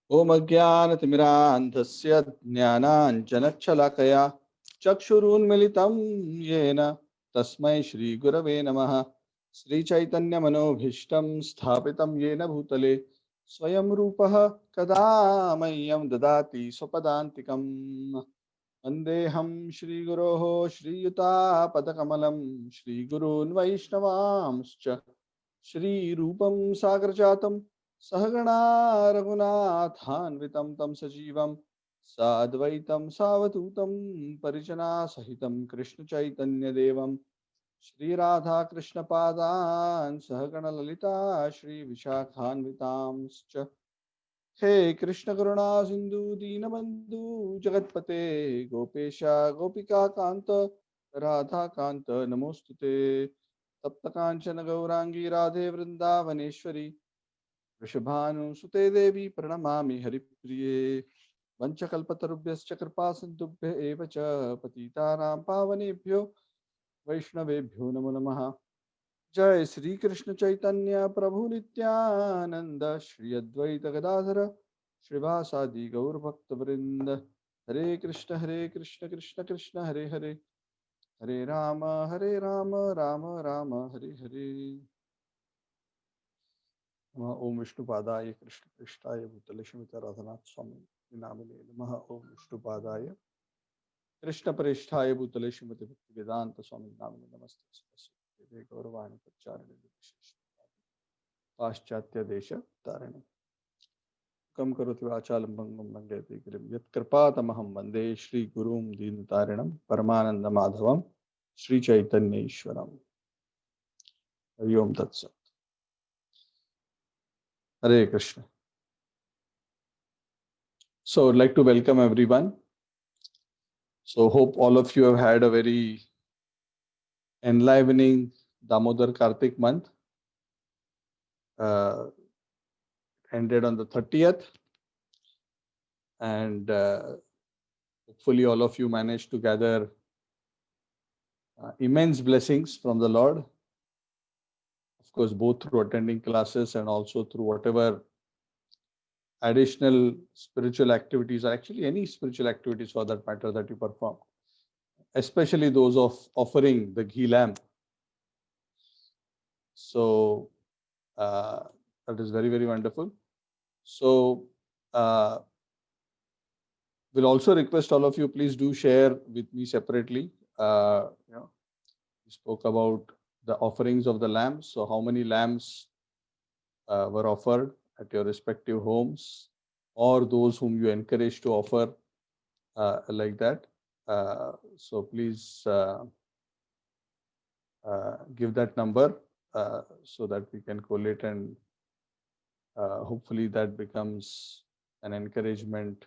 ओम अज्ञानतिमिरान्धस्य ज्ञानाञ्जनच्छलाकया चक्षुरुन्मिलितं येन तस्मै श्रीगुरवे नमः। श्रीचैतन्यमनोभीष्टं स्थापितं येन भूतले स्वयं रूपः कदा मह्यं ददाति स्वपदान्तिकम्। वन्देऽहं श्रीगुरोः श्रीयुतापदकमलं श्रीगुरून् वैष्णवांश्च श्रीरूपं साग्रजातं सहगणा रघुनाथान्वितं तं सजीवं साद्वैतं सावधूतं परिजनासहितं कृष्णचैतन्यदेवं श्रीराधाकृष्णपादान् सहगणललिता श्रीविशाखान्वितांश्च। हे कृष्ण करुणा सिंधु दीनबंधु जगतपते गोपेश गोपिका कांत राधा कांत नमोस्तुते। तप्त कांचन गौरांगी राधे वृंदावनेश्वरी वृषभानुसुते देवी प्रणमामि हरिप्रिये। वंशकल्पतरुभ्यश्च कृपा सिन्धुभ्य एव च पतितानां पावनेभ्यो वैष्णवेभ्यो नमो नमः। जय श्री कृष्ण चैतन्य प्रभु नित्यानंद श्री अद्वैत गदाधर श्रीवासादि गौर भक्त वृंद। हरे कृष्ण कृष्ण कृष्ण हरे हरे, हरे राम राम राम हरे हरे। नमः ओम विष्णुपादाय कृष्ण पृष्ठाय भूतले श्रीमते राधानाथ स्वामी नामिने नमः। ओम विष्णुपादाय कृष्ण पृष्ठाय भूतले श्रीमते भक्ति वेदांत स्वामी नामिने नमस्ते। गौरवाणी प्रचारिणे विशेष पाश्चात्य देश तारिणे कम करोति वाचालं भंगं लंघयते गिरिं यत्कृपातमहं वन्दे श्रीगुरुं दीनतारिणं परमानन्दमाधवं श्रीचैतन्यईश्वरम्। हरि ओम तत्सत्। Hare Krishna. So I'd like to welcome everyone. So hope all of you have had a very enlivening Damodar Kartik month. Ended on the 30th, and hopefully all of you managed to gather immense blessings from the Lord. Of course, both through attending classes and also through whatever additional spiritual activities, or actually any spiritual activities for that matter, that you perform, especially those of offering the ghee lamp. So that is very, very wonderful. So we'll also request all of you, please do share with me separately. We spoke about the offerings of the lamps. So how many lamps were offered at your respective homes, or those whom you encourage to offer like that. So please give that number so that we can collate, and hopefully that becomes an encouragement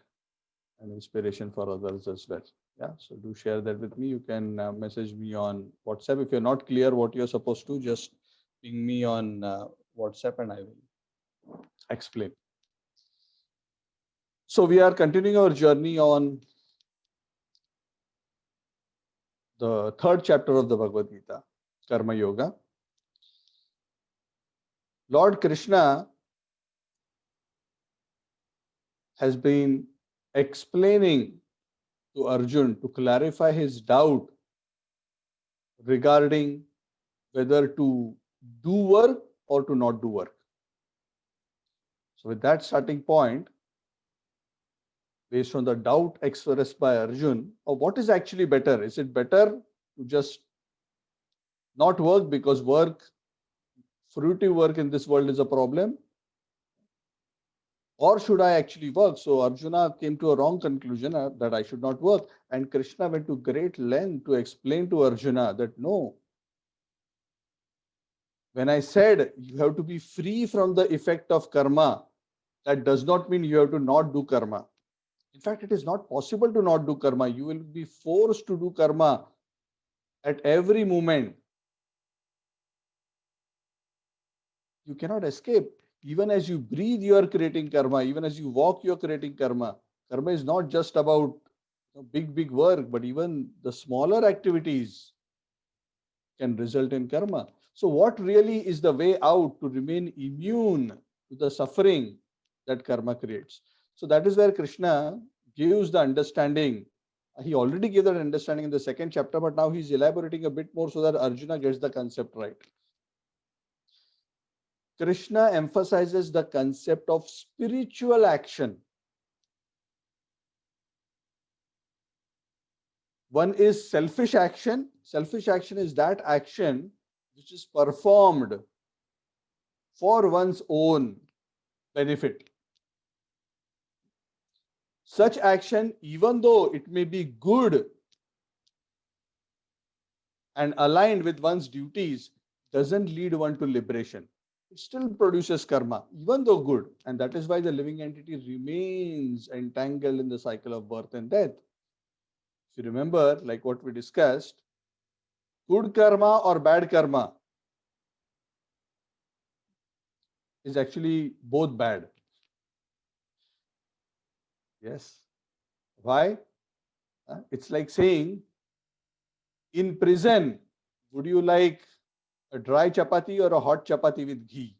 and inspiration for others as well. Yeah, so do share that with me. You can message me on WhatsApp. If you're not clear what you're supposed to, just ping me on WhatsApp and I will explain. So we are continuing our journey on the third chapter of the Bhagavad Gita, Karma Yoga. Lord Krishna has been explaining to Arjun to clarify his doubt regarding whether to do work or to not do work. So with that starting point, based on the doubt expressed by Arjun, of what is actually better? Is it better to just not work because fruitive work in this world is a problem? Or should I actually work? So Arjuna came to a wrong conclusion that I should not work. And Krishna went to great length to explain to Arjuna that no, when I said you have to be free from the effect of karma, that does not mean you have to not do karma. In fact, it is not possible to not do karma. You will be forced to do karma at every moment. You cannot escape. Even as you breathe, you are creating karma. Even as you walk, you are creating karma. Karma is not just about big work, but even the smaller activities can result in karma. So what really is the way out to remain immune to the suffering that karma creates? So that is where Krishna gives the understanding. He already gave that understanding in the second chapter, but now he's elaborating a bit more so that Arjuna gets the concept right. Krishna emphasizes the concept of spiritual action. One is selfish action. Selfish action is that action which is performed for one's own benefit. Such action, even though it may be good and aligned with one's duties, doesn't lead one to liberation. It still produces karma, even though good. And that is why the living entity remains entangled in the cycle of birth and death. If you remember, like what we discussed, good karma or bad karma is actually both bad. Yes. Why? It's like saying, in prison, would you like a dry chapati or a hot chapati with ghee?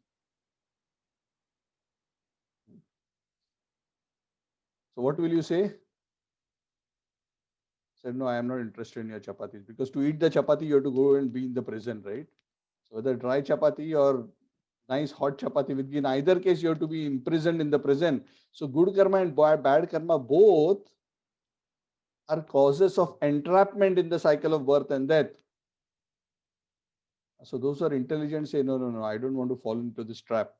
So what will you say? Said, no, I am not interested in your chapatis, because to eat the chapati, you have to go and be in the prison, right? So whether dry chapati or nice hot chapati with ghee, in either case, you have to be imprisoned in the prison. So good karma and bad karma both are causes of entrapment in the cycle of birth and death. So those who are intelligent say, no, no, no, I don't want to fall into this trap.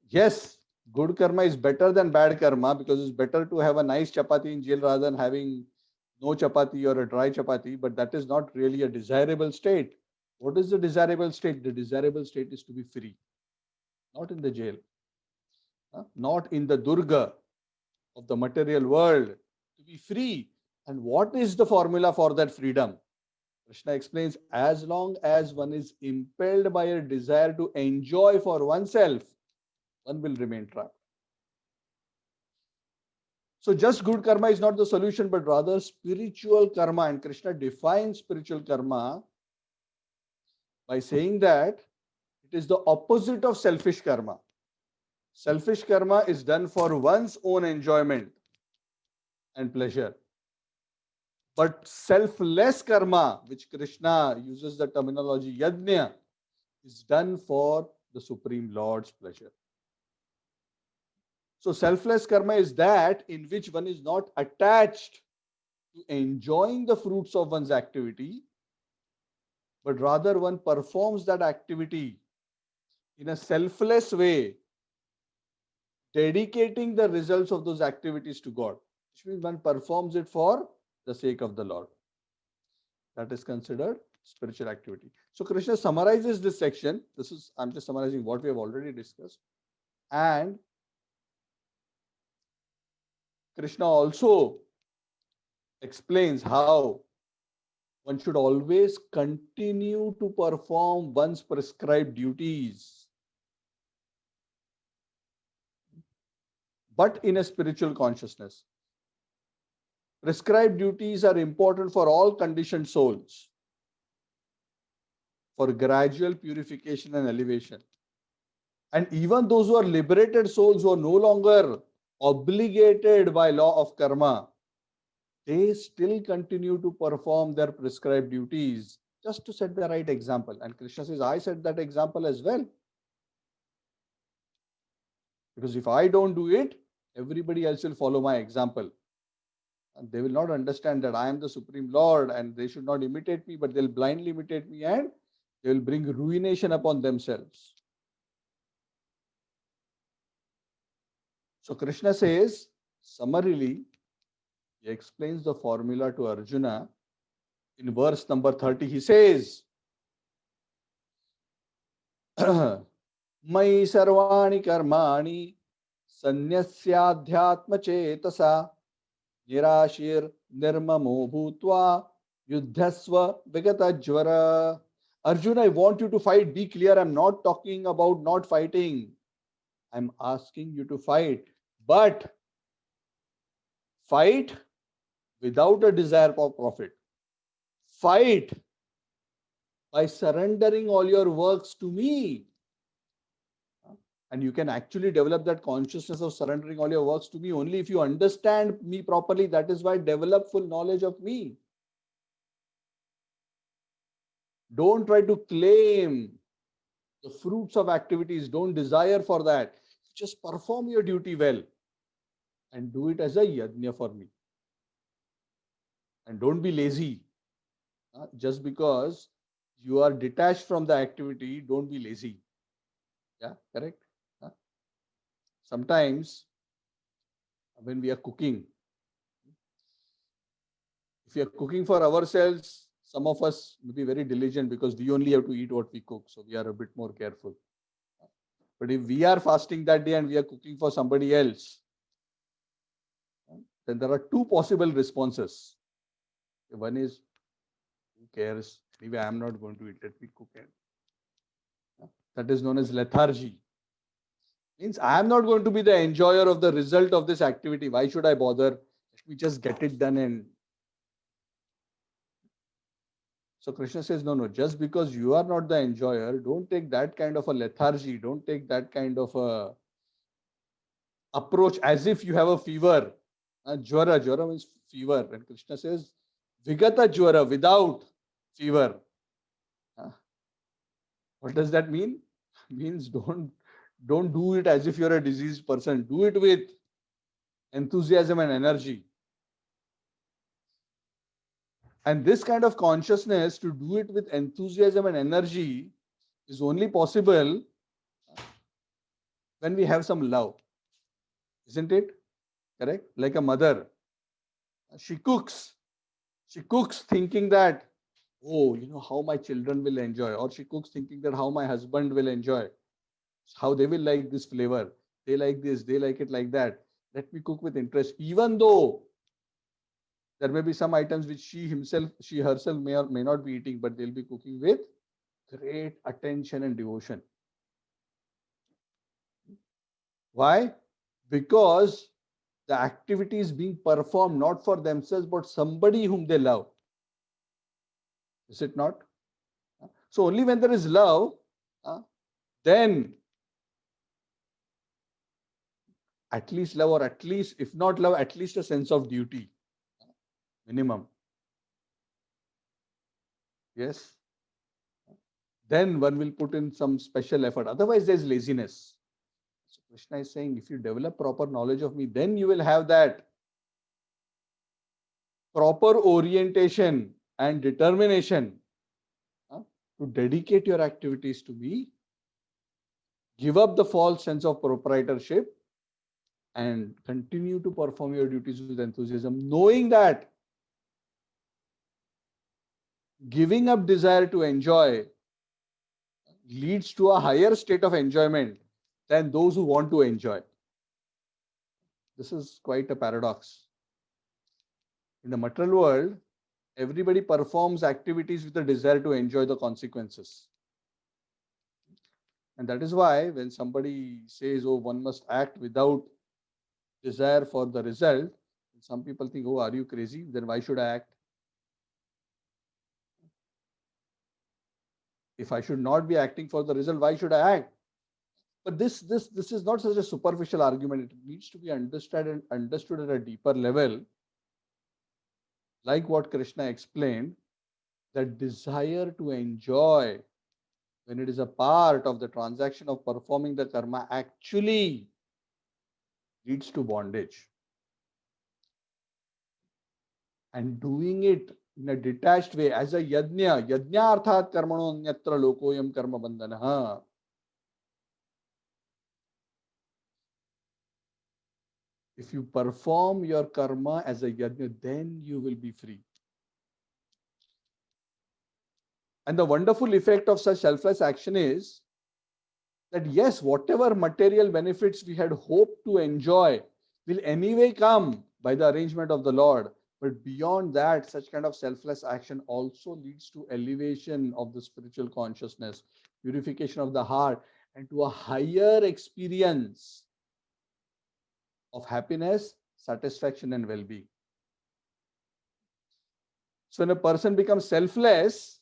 Yes, good karma is better than bad karma, because it's better to have a nice chapati in jail rather than having no chapati or a dry chapati, but that is not really a desirable state. What is the desirable state? The desirable state is to be free, not in the jail, not in the Durga of the material world, to be free. And what is the formula for that freedom? Krishna explains, as long as one is impelled by a desire to enjoy for oneself, one will remain trapped. So just good karma is not the solution, but rather spiritual karma. And Krishna defines spiritual karma by saying that it is the opposite of selfish karma. Selfish karma is done for one's own enjoyment and pleasure. But selfless karma, which Krishna uses the terminology yajna, is done for the Supreme Lord's pleasure. So selfless karma is that in which one is not attached to enjoying the fruits of one's activity, but rather one performs that activity in a selfless way, dedicating the results of those activities to God, which means one performs it for the sake of the Lord. That is considered spiritual activity. So Krishna summarizes this section. I'm just summarizing what we have already discussed. And Krishna also explains how one should always continue to perform one's prescribed duties, but in a spiritual consciousness. Prescribed duties are important for all conditioned souls, for gradual purification and elevation. And even those who are liberated souls, who are no longer obligated by law of karma, they still continue to perform their prescribed duties just to set the right example. And Krishna says, I set that example as well. Because if I don't do it, everybody else will follow my example. And they will not understand that I am the Supreme Lord and they should not imitate me, but they'll blindly imitate me and they will bring ruination upon themselves. So Krishna says, summarily, he explains the formula to Arjuna. In verse number 30, he says, Mai sarvani karmani sanyasyaadhyatma chetasa nirashir nirmamo bhutva yuddhasva vigatajvara. Arjuna, I want you to fight. Be clear, I'm not talking about not fighting. I'm asking you to fight. But fight without a desire for profit. Fight by surrendering all your works to me. And you can actually develop that consciousness of surrendering all your works to me only if you understand me properly. That is why develop full knowledge of me. Don't try to claim the fruits of activities. Don't desire for that. Just perform your duty well and do it as a yajna for me. And don't be lazy. Just because you are detached from the activity, don't be lazy. Yeah, correct? Sometimes when we are cooking, if we are cooking for ourselves, some of us will be very diligent because we only have to eat what we cook. So we are a bit more careful. But if we are fasting that day and we are cooking for somebody else, then there are two possible responses. One is, who cares? Anyway, I am not going to eat. Let me cook it. That is known as lethargy. Means I am not going to be the enjoyer of the result of this activity. Why should I bother? Let me just get it done. And so Krishna says, no, just because you are not the enjoyer, don't take that kind of a lethargy. Don't take that kind of a approach as if you have a fever. Jwara means fever. And Krishna says, Vigata jwara, without fever. What does that mean? Means don't do it as if you're a diseased person. Do it with enthusiasm and energy. And this kind of consciousness, to do it with enthusiasm and energy, is only possible when we have some love. Isn't it? Correct? Like a mother. She cooks thinking that, oh, how my children will enjoy. Or she cooks thinking that how my husband will enjoy. How they will like this flavor. They like this, they like it like that. Let me cook with interest. Even though there may be some items which she herself may or may not be eating, but they'll be cooking with great attention and devotion. Why? Because the activity is being performed not for themselves, but somebody whom they love. Is it not? So only when there is love, then at least love, or at least, if not love, at least a sense of duty. Minimum. Yes. Then one will put in some special effort. Otherwise, there's laziness. So Krishna is saying, if you develop proper knowledge of me, then you will have that proper orientation and determination to dedicate your activities to me, give up the false sense of proprietorship, and continue to perform your duties with enthusiasm, knowing that giving up desire to enjoy leads to a higher state of enjoyment than those who want to enjoy. This is quite a paradox. In the material world, everybody performs activities with a desire to enjoy the consequences. And that is why when somebody says, oh, one must act without desire for the result, some people think, oh, are you crazy? Then why should I act? If I should not be acting for the result, why should I act? But this is not such a superficial argument. It needs to be understood at a deeper level. Like what Krishna explained, that desire to enjoy, when it is a part of the transaction of performing the karma, actually leads to bondage. And doing it in a detached way as a yajna arthat karmano anyatra lokoyam karma bandhana. If you perform your karma as a yajna, then you will be free. And the wonderful effect of such selfless action is that yes, whatever material benefits we had hoped to enjoy will anyway come by the arrangement of the Lord. But beyond that, such kind of selfless action also leads to elevation of the spiritual consciousness, purification of the heart, and to a higher experience of happiness, satisfaction, and well-being. So when a person becomes selfless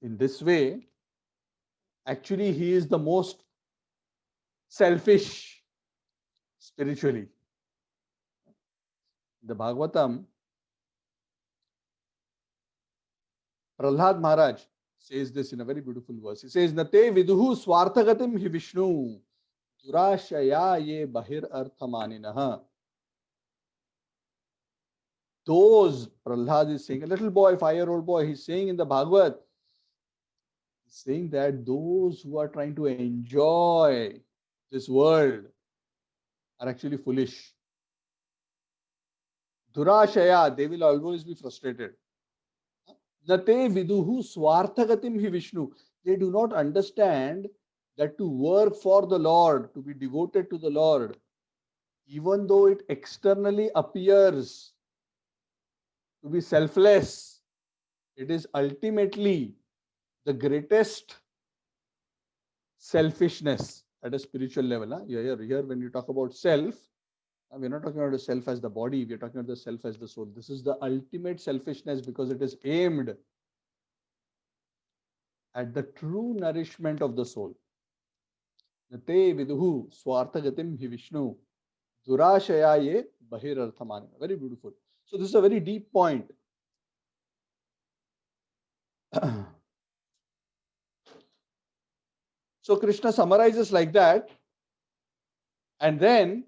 in this way, Actually, he is the most selfish spiritually. The Bhagavatam, Prahlad Maharaj says this in a very beautiful verse. He says, Nate viduhu swarthagatim hi Vishnu, durashaya ye bahir arthamaninaha. Those, Prahlad is saying, a little boy, 5-year-old boy, he's saying in the Bhagavad, he's saying that those who are trying to enjoy this world are actually foolish. Durashaya, they will always be frustrated. Nate viduhu swarthagatim hi Vishnu. They do not understand that to work for the Lord, to be devoted to the Lord, even though it externally appears to be selfless, it is ultimately the greatest selfishness at a spiritual level. Here, when you talk about self, we're not talking about the self as the body, we're talking about the self as the soul. This is the ultimate selfishness because it is aimed at the true nourishment of the soul. Nate viduhu swarthagatim hi Vishnu, durashayaye bahir arthamani. Very beautiful. So this is a very deep point. So Krishna summarizes like that, and then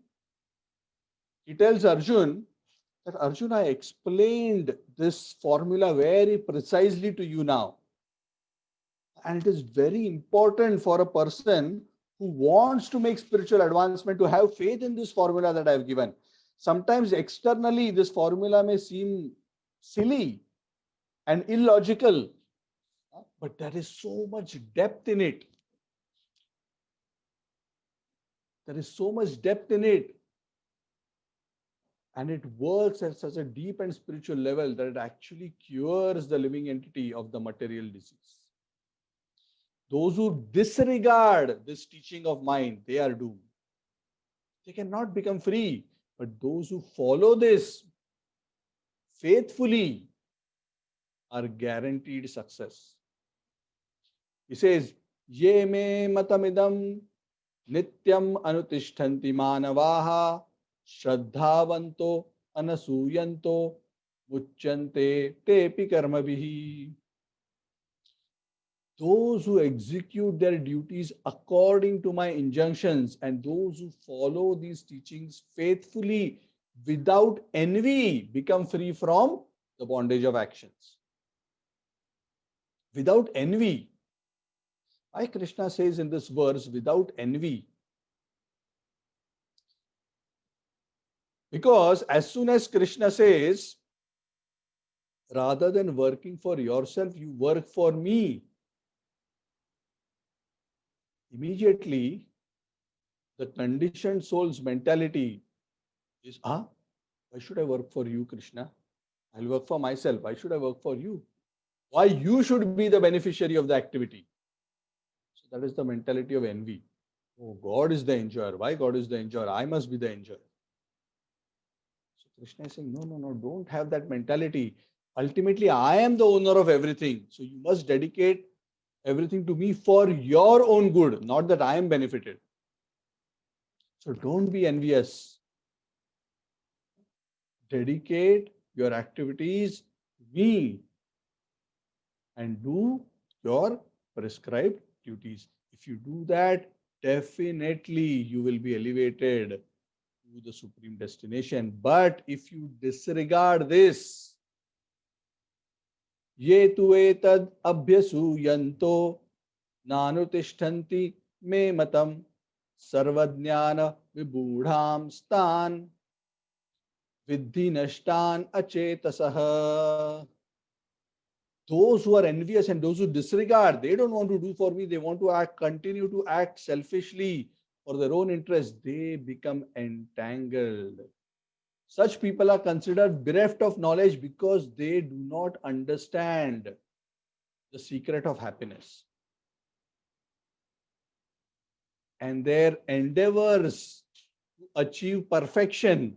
he tells Arjun that Arjun, I explained this formula very precisely to you now. And it is very important for a person who wants to make spiritual advancement to have faith in this formula that I have given. Sometimes externally, this formula may seem silly and illogical, but there is so much depth in it. There is so much depth in it. And it works at such a deep and spiritual level that it actually cures the living entity of the material disease. Those who disregard this teaching of mine, they are doomed. They cannot become free. But those who follow this faithfully are guaranteed success. He says, Ye me matamidam nityam anutishtanti manavaha shraddhavanto anasuyanto muchyante tepi karmavihi. Those who execute their duties according to my injunctions and those who follow these teachings faithfully without envy become free from the bondage of actions. Without envy. Why Krishna says in this verse, without envy? Because as soon as Krishna says, rather than working for yourself, you work for me, immediately the conditioned soul's mentality is, why should I work for you, Krishna? I'll work for myself. Why should I work for you? Why you should be the beneficiary of the activity? So that is the mentality of envy. Oh, God is the enjoyer. Why God is the enjoyer? I must be the enjoyer. So Krishna is saying, no, don't have that mentality. Ultimately, I am the owner of everything. So you must dedicate everything to me for your own good, not that I am benefited. So don't be envious. Dedicate your activities to me and do your prescribed duties. If you do that, definitely you will be elevated to the supreme destination. But if you disregard this, ye tu etad abhyasuyanto nanutishtanti me matam sarvajnana vibudham stan vidhi nashtan achetasah. Those who are envious and those who disregard, they don't want to do for me, they want to continue to act selfishly for their own interest, they become entangled. Such people are considered bereft of knowledge because they do not understand the secret of happiness. And their endeavors to achieve perfection,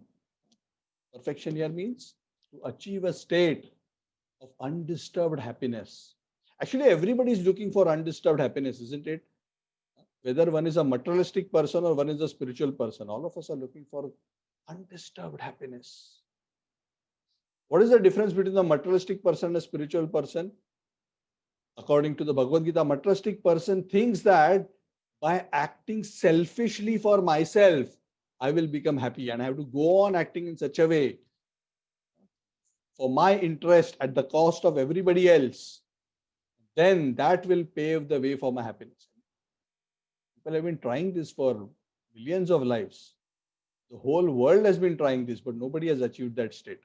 perfection here means to achieve a state of undisturbed happiness. Actually, everybody is looking for undisturbed happiness, isn't it? Whether one is a materialistic person or one is a spiritual person, all of us are looking for undisturbed happiness. What is the difference between the materialistic person and a spiritual person? According to the Bhagavad Gita, materialistic person thinks that by acting selfishly for myself, I will become happy, and I have to go on acting in such a way for my interest at the cost of everybody else. Then that will pave the way for my happiness. People have been trying this for millions of lives. The whole world has been trying this, but nobody has achieved that state.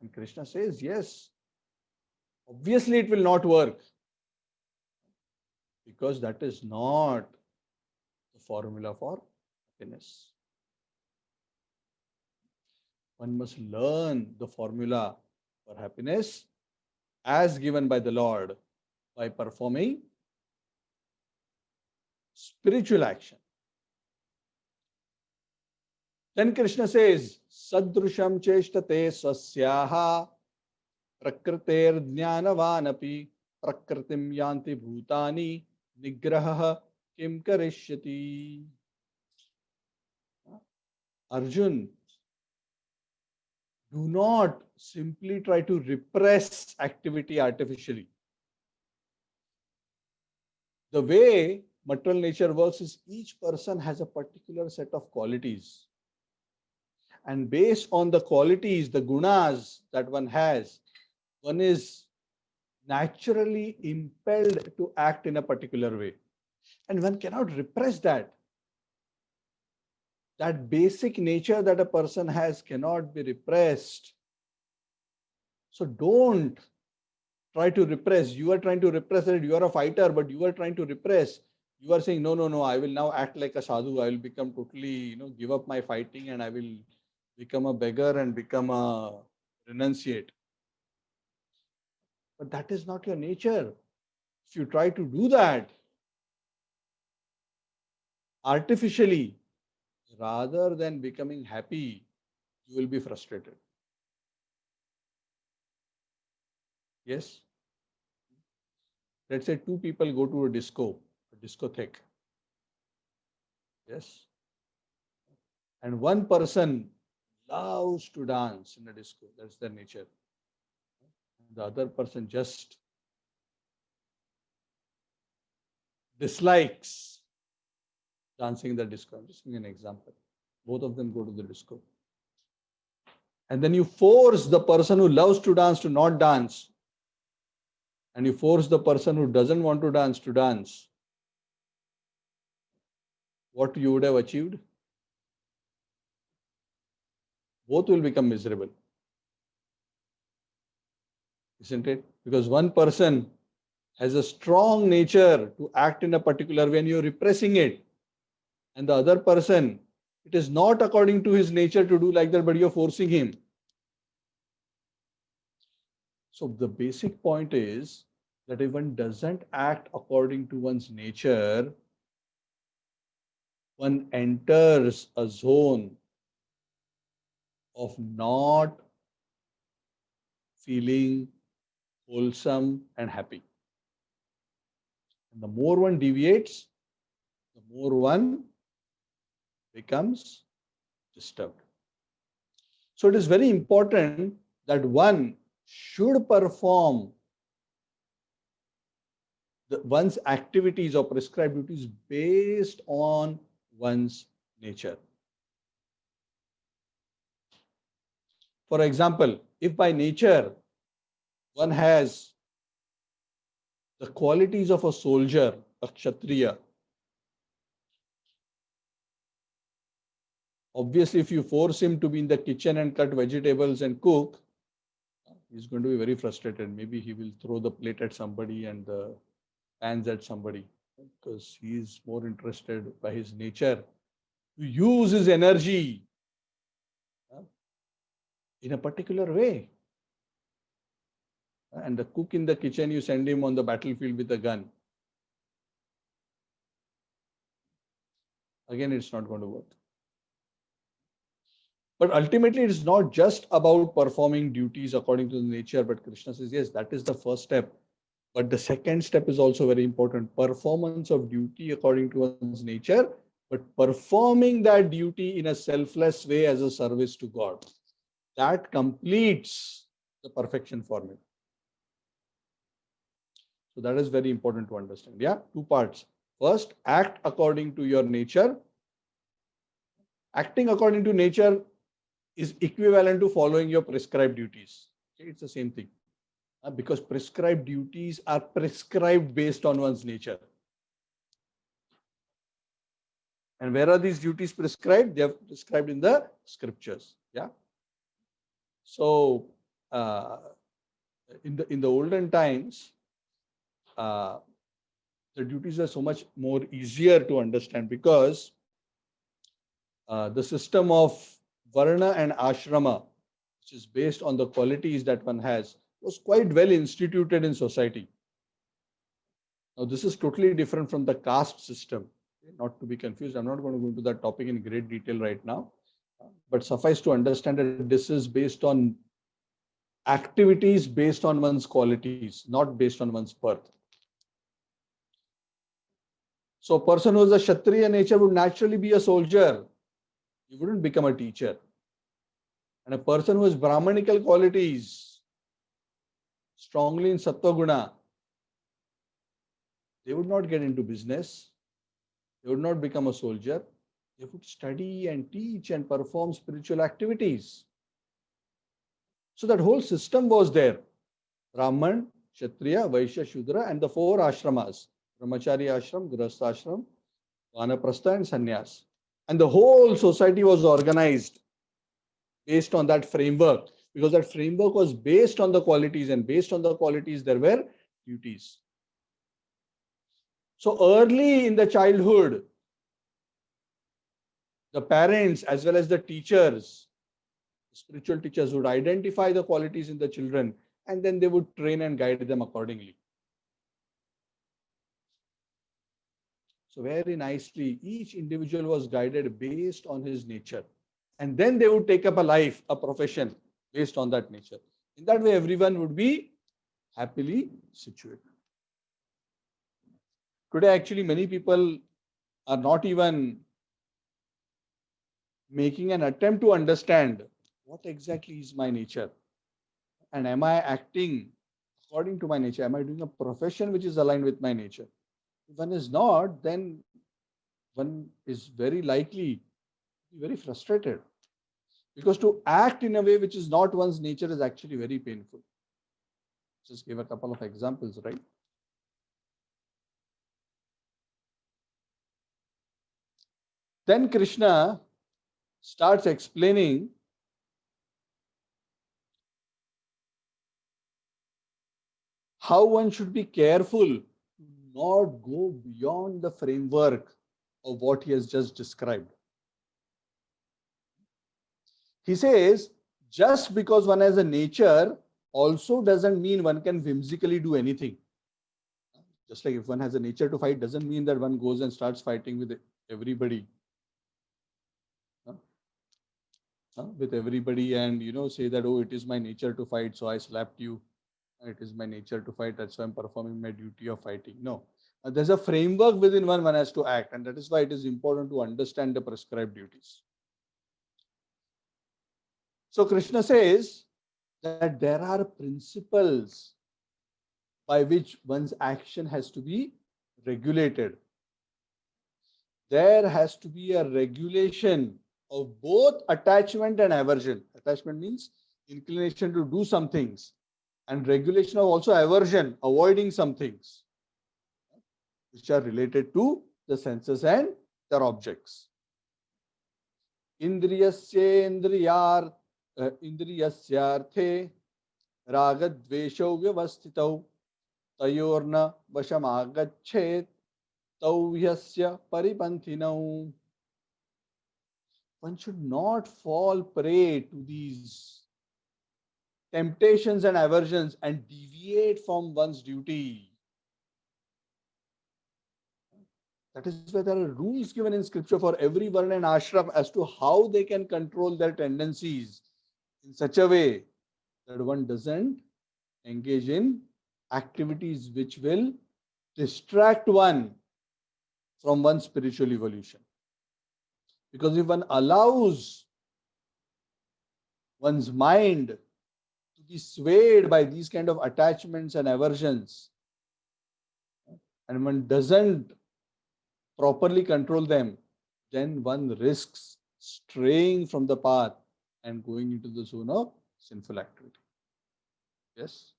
And Krishna says, yes, obviously it will not work, because that is not the formula for happiness. One must learn the formula for happiness as given by the Lord by performing spiritual action. Then Krishna says, Sadrusham cheshtate swasyaha prakriter jnanavanapi prakritim yanti bhutani nigraha kim karishyati. Arjun, do not simply try to repress activity artificially. The way material nature works is each person has a particular set of qualities. And based on the qualities, the gunas that one has, one is naturally impelled to act in a particular way. And one cannot repress that. That basic nature that a person has cannot be repressed. So don't try to repress. You are trying to repress it. You are a fighter, but you are trying to repress. You are saying, no, no, no, I will now act like a sadhu. I will become totally, give up my fighting, and I will become a beggar and become a renunciate. But that is not your nature. If you try to do that artificially, rather than becoming happy, you will be frustrated. Yes? Let's say two people go to a discotheque. Yes? And one person loves to dance in a disco. That's their nature. The other person just dislikes dancing in the disco. I'm just giving an example. Both of them go to the disco. And then you force the person who loves to dance to not dance. And you force the person who doesn't want to dance. What you would have achieved? Both will become miserable. Isn't it? Because one person has a strong nature to act in a particular way and you're repressing it. And the other person, it is not according to his nature to do like that, but you're forcing him. So the basic point is that if one doesn't act according to one's nature, one enters a zone of not feeling wholesome and happy. And the more one deviates, the more one becomes disturbed. So it is very important that one should perform one's activities or prescribed duties based on one's nature. For example, if by nature one has the qualities of a soldier, a kshatriya, obviously if you force him to be in the kitchen and cut vegetables and cook, he's going to be very frustrated. Maybe he will throw the plate at somebody and the pans at somebody, because he is more interested by his nature to use his energy in a particular way. And the cook in the kitchen, you send him on the battlefield with a gun. Again, it's not going to work. But ultimately, it's not just about performing duties according to the nature, but Krishna says, yes, that is the first step. But the second step is also very important. Performance of duty according to one's nature, but performing that duty in a selfless way as a service to God. That completes the perfection formula. So that is very important to understand. Yeah, two parts. First, act according to your nature. Acting according to nature is equivalent to following your prescribed duties. Okay, it's the same thing. Because prescribed duties are prescribed based on one's nature. And where are these duties prescribed? They are prescribed in the scriptures. Yeah. So in the olden times, the duties are so much more easier to understand because the system of varna and ashrama, which is based on the qualities that one has, was quite well instituted in society. Now, this is totally different from the caste system. Not to be confused, I'm not going to go into that topic in great detail right now, but suffice to understand that this is based on activities based on one's qualities, not based on one's birth. So a person who is a Kshatriya nature would naturally be a soldier. He wouldn't become a teacher. And a person who has Brahmanical qualities, strongly in Sattva Guna, they would not get into business. They would not become a soldier. They would study and teach and perform spiritual activities. So that whole system was there. Brahman, Kshatriya, Vaishya, Shudra, and the four ashramas. Brahmachari ashram, Grihastha ashram, Vanaprastha and Sannyas. And the whole society was organized based on that framework, because that framework was based on the qualities, and based on the qualities there were duties. So early in the childhood, the parents as well as the teachers, spiritual teachers, would identify the qualities in the children, and then they would train and guide them accordingly. So very nicely, each individual was guided based on his nature. And then they would take up a life, a profession based on that nature. In that way, everyone would be happily situated. Today, actually, many people are not even making an attempt to understand what exactly is my nature. And am I acting according to my nature? Am I doing a profession which is aligned with my nature? If one is not, then one is very likely to be very frustrated. Because to act in a way which is not one's nature is actually very painful. Just give a couple of examples, right? Then Krishna starts explaining how one should be careful to not go beyond the framework of what he has just described. He says, just because one has a nature also doesn't mean one can whimsically do anything. Just like if one has a nature to fight, doesn't mean that one goes and starts fighting with everybody. With everybody and, say that, oh, it is my nature to fight, so I slapped you. It is my nature to fight, that's why I'm performing my duty of fighting. No. There's a framework within one has to act, and that is why it is important to understand the prescribed duties. So Krishna says that there are principles by which one's action has to be regulated. There has to be a regulation of both attachment and aversion. Attachment means inclination to do some things, and regulation of also aversion, avoiding some things which are related to the senses and their objects. Indriyasyarthe ragadveshau vyavastitau tayorna vashamagachet tauhyasya paripanthinau. One should not fall prey to these temptations and aversions and deviate from one's duty. That is why there are rules given in scripture for every varna and ashram as to how they can control their tendencies in such a way that one doesn't engage in activities which will distract one from one's spiritual evolution. Because if one allows one's mind to be swayed by these kind of attachments and aversions, and one doesn't properly control them, then one risks straying from the path and going into the zone of sinful activity. Yes.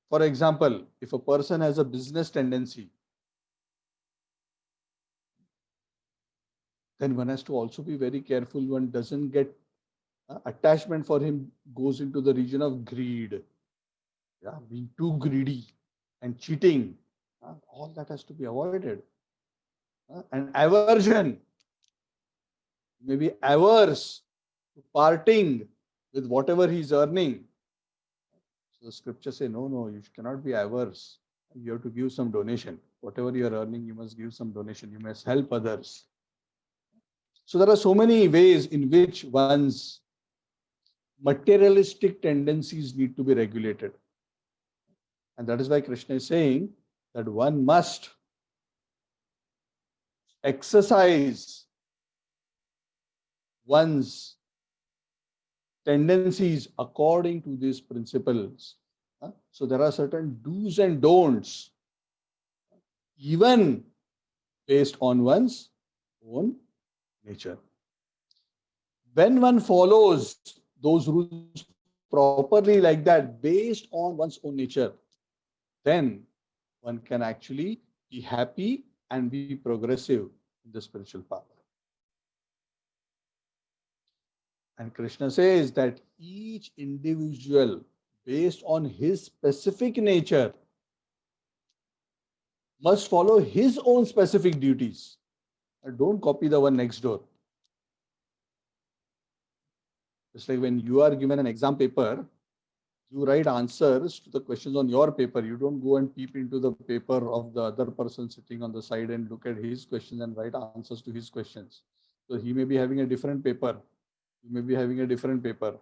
For example, if a person has a business tendency, then one has to also be very careful one doesn't get attachment for him goes into the region of greed, yeah, being too greedy and cheating. All that has to be avoided. And aversion, maybe averse to parting with whatever he's earning. So the scriptures say, no, you cannot be averse. You have to give some donation. Whatever you are earning, you must give some donation. You must help others. So there are so many ways in which one's materialistic tendencies need to be regulated. And that is why Krishna is saying that one must exercise one's tendencies according to these principles. So there are certain do's and don'ts, even based on one's own nature. When one follows those rules properly like that, based on one's own nature, then one can actually be happy and be progressive in the spiritual path. And Krishna says that each individual, based on his specific nature, must follow his own specific duties. And don't copy the one next door. Just like when you are given an exam paper, you write answers to the questions on your paper. You don't go and peep into the paper of the other person sitting on the side and look at his questions and write answers to his questions. So he may be having a different paper. You may be having a different paper.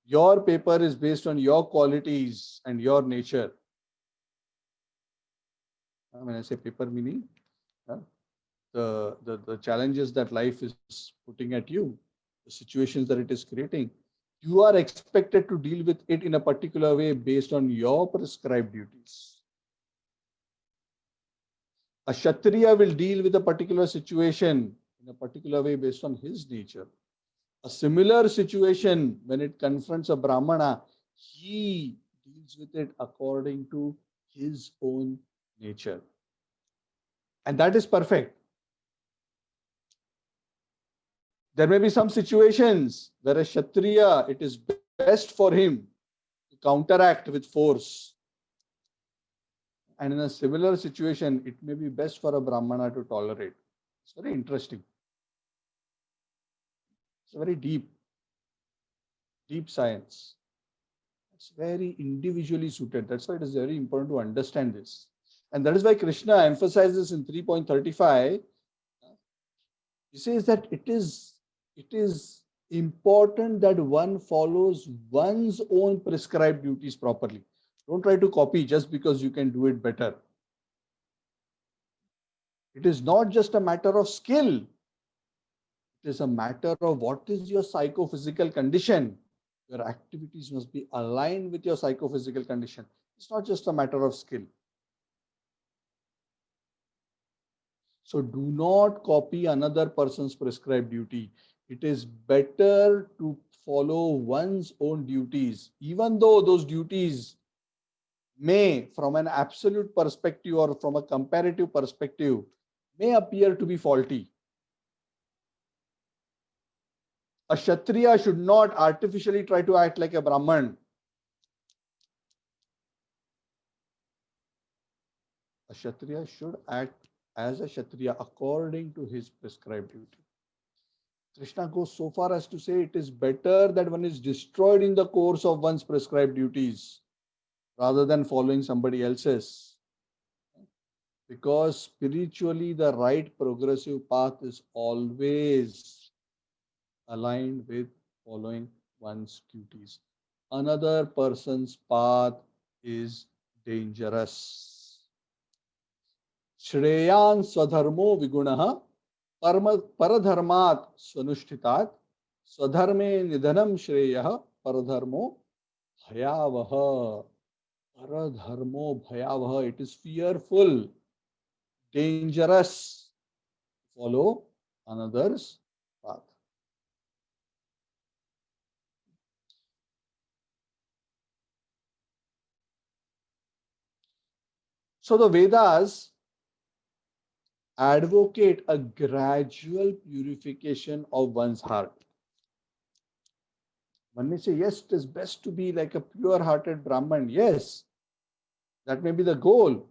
Your paper is based on your qualities and your nature. When I say paper, meaning the challenges that life is putting at you, the situations that it is creating, you are expected to deal with it in a particular way based on your prescribed duties. A Kshatriya will deal with a particular situation in a particular way based on his nature. A similar situation, when it confronts a Brahmana, he deals with it according to his own nature. And that is perfect. There may be some situations where a Kshatriya, it is best for him to counteract with force. And in a similar situation, it may be best for a Brahmana to tolerate. It's very interesting. It's a very deep science. It's very individually suited. That's why it is very important to understand this. And that is why Krishna emphasizes in 3.35, he says that it is important that one follows one's own prescribed duties properly. Don't try to copy just because you can do it better. It is not just a matter of skill. It is a matter of what is your psychophysical condition. Your activities must be aligned with your psychophysical condition. It's not just a matter of skill. So do not copy another person's prescribed duty. It is better to follow one's own duties, even though those duties may, from an absolute perspective or from a comparative perspective, may appear to be faulty. A Kshatriya should not artificially try to act like a Brahman. A Kshatriya should act as a Kshatriya according to his prescribed duty. Krishna goes so far as to say it is better that one is destroyed in the course of one's prescribed duties rather than following somebody else's. Because spiritually, the right progressive path is always aligned with following one's duties. Another person's path is dangerous. Shreyan swadharmo vigunaha paradharmat swanushtitat swadharme nidhanam shreyah paradharmo bhayavaha. Paradharmo bhayavaha. It is fearful, dangerous to follow another's path. So the Vedas advocate a gradual purification of one's heart. One may say, yes, it is best to be like a pure hearted Brahman. Yes, that may be the goal.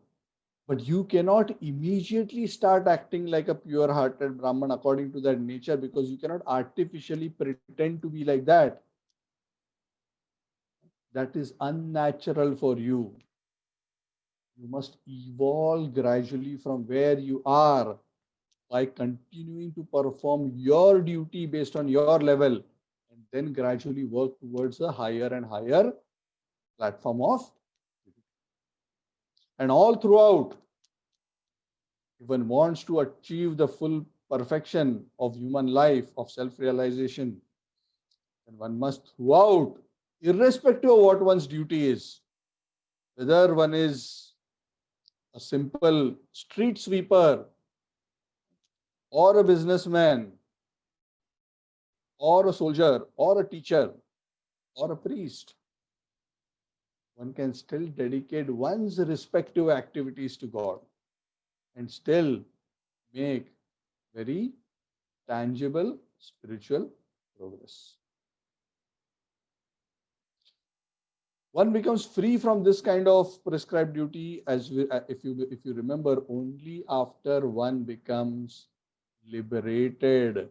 But you cannot immediately start acting like a pure hearted Brahman according to that nature, because you cannot artificially pretend to be like that. That is unnatural for you. You must evolve gradually from where you are by continuing to perform your duty based on your level, and then gradually work towards a higher and higher platform of. And all throughout, if one wants to achieve the full perfection of human life, of self-realization, then one must throughout, irrespective of what one's duty is, whether one is a simple street sweeper or a businessman or a soldier or a teacher or a priest, one can still dedicate one's respective activities to God and still make very tangible spiritual progress. One becomes free from this kind of prescribed duty, if you remember, only after one becomes liberated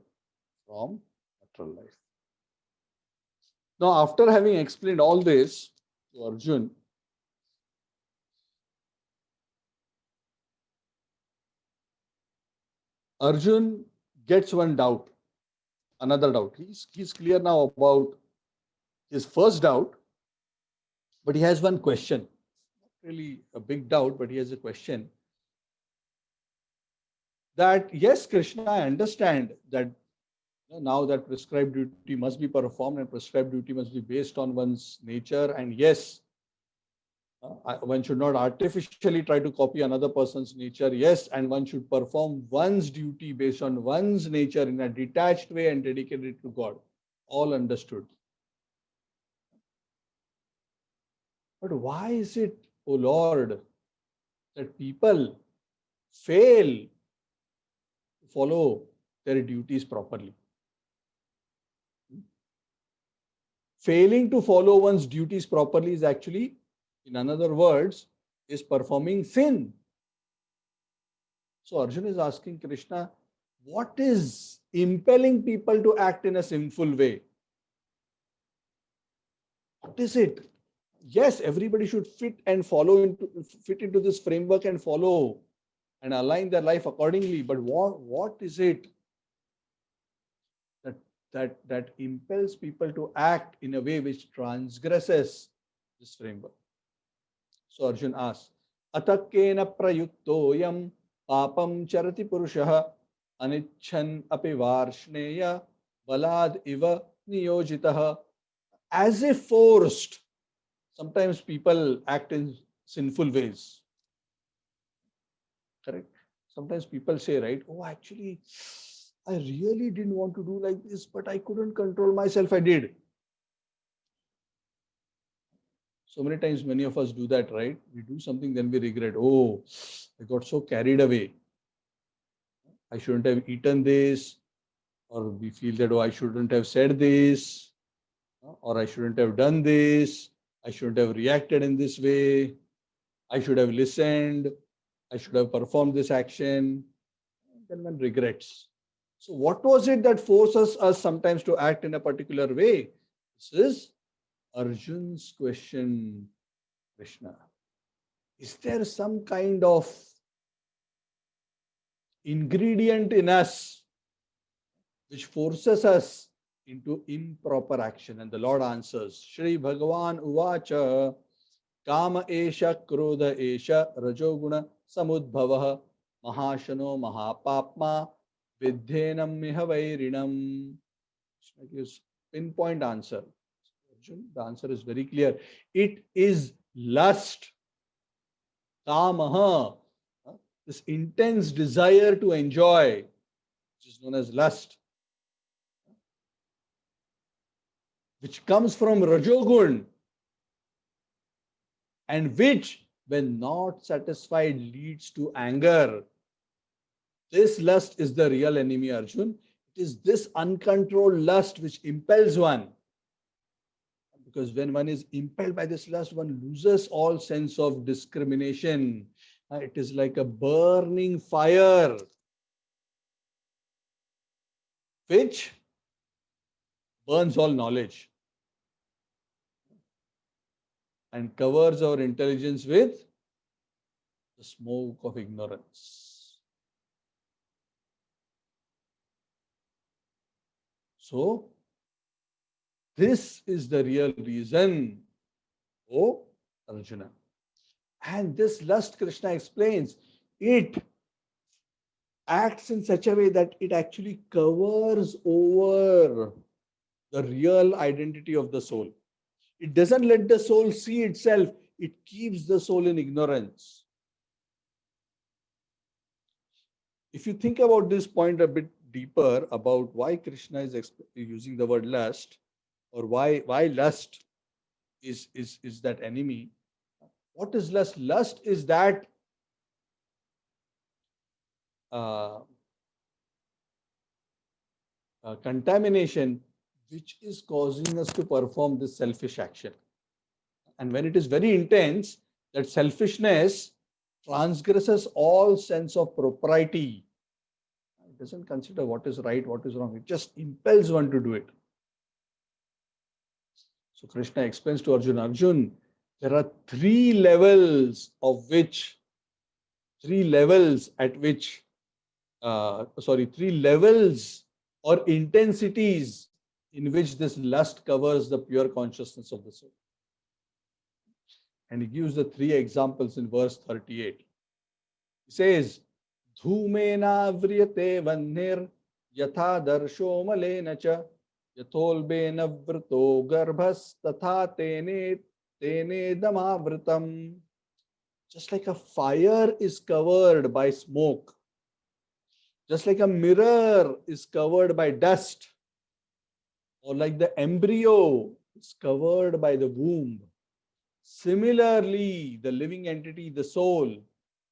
from material life. Now, after having explained all this to Arjun, Arjun gets one doubt, another doubt. He's clear now about his first doubt, but he has one question. Not really a big doubt, but he has a question that, yes, Krishna, I understand that now that prescribed duty must be performed and prescribed duty must be based on one's nature. And yes, one should not artificially try to copy another person's nature. Yes, and one should perform one's duty based on one's nature in a detached way and dedicate it to God. All understood. But why is it, O Lord, that people fail to follow their duties properly? Failing to follow one's duties properly is actually, in another words, is performing sin. So Arjuna is asking Krishna, what is impelling people to act in a sinful way? What is it? Yes, everybody should fit into this framework and follow and align their life accordingly. But what is it that impels people to act in a way which transgresses this framework? So Arjun asks, Atakkena prayuktoyam papam charati purushah anichan api varshneya balad iva niyojitah. As if forced, sometimes people act in sinful ways. Correct? Sometimes people say, right, oh, actually, I really didn't want to do like this, but I couldn't control myself. I did. So many times, many of us do that, right? We do something, then we regret. Oh, I got so carried away. I shouldn't have eaten this. Or we feel that, oh, I shouldn't have said this. Or I shouldn't have done this. I shouldn't have reacted in this way. I should have listened. I should have performed this action. Then one regrets. So what was it that forces us sometimes to act in a particular way? This is Arjun's question, Krishna. Is there some kind of ingredient in us which forces us into improper action. And the Lord answers, Shri Bhagavan Uvacha, Kama Esha Krodha Esha Rajoguna Samudbhavah Mahashano Mahapapma Vidhenam Mihavairinam. Krishna gives pinpoint answer. Arjun, the answer is very clear. It is lust. Kamaha. This intense desire to enjoy, which is known as lust, which comes from Rajogun, and which, when not satisfied, leads to anger. This lust is the real enemy, Arjun. It is this uncontrolled lust which impels one. Because when one is impelled by this lust, one loses all sense of discrimination. It is like a burning fire, which burns all knowledge and covers our intelligence with the smoke of ignorance. So, this is the real reason, O Arjuna. And this lust, Krishna explains, it acts in such a way that it actually covers over the real identity of the soul. It doesn't let the soul see itself, it keeps the soul in ignorance. If you think about this point a bit deeper about why Krishna is using the word lust, or why lust is that enemy. What is lust? Lust is that contamination which is causing us to perform this selfish action. And when it is very intense, that selfishness transgresses all sense of propriety. It doesn't consider what is right, what is wrong. It just impels one to do it. So Krishna explains to Arjuna, Arjun, there are three levels at which, three levels or intensities in which this lust covers the pure consciousness of the soul. And he gives the three examples in verse 38. He says, Dhumena vriyate vannir yatha darsho malena cha yatholbena vrito garbhas tatha tene damavritam. Just like a fire is covered by smoke, just like a mirror is covered by dust, or like the embryo is covered by the womb, similarly, the living entity, the soul,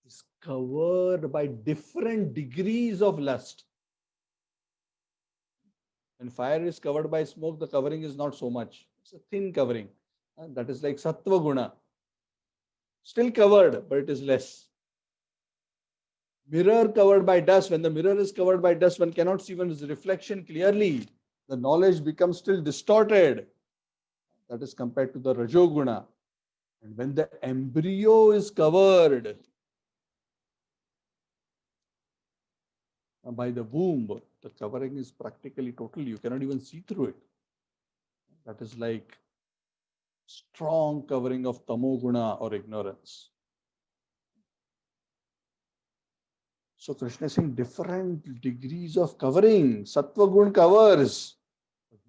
is covered by different degrees of lust. When fire is covered by smoke, the covering is not so much. It's a thin covering. That is like sattva guna. Still covered, but it is less. Mirror covered by dust. When the mirror is covered by dust, one cannot see one's reflection clearly. The knowledge becomes still distorted. That is compared to the rajoguna. And when the embryo is covered by the womb, the covering is practically total. You cannot even see through it. That is like strong covering of tamoguna or ignorance. So Krishna is saying different degrees of covering. Sattva gun covers.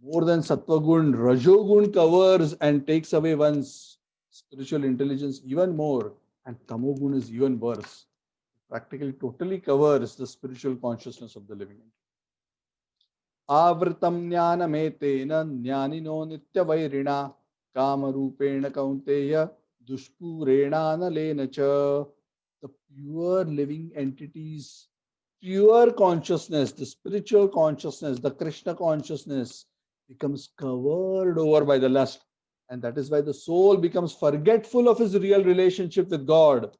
More than sattva gun, rajogun covers and takes away one's spiritual intelligence even more. And tamogun is even worse. Practically totally covers the spiritual consciousness of the living entity. Avritam jnana metena jnanino nitya vairina kama rupena kaunteya dushpurena nalena cha. The pure living entities, pure consciousness, the spiritual consciousness, the Krishna consciousness becomes covered over by the lust. And that is why the soul becomes forgetful of his real relationship with God.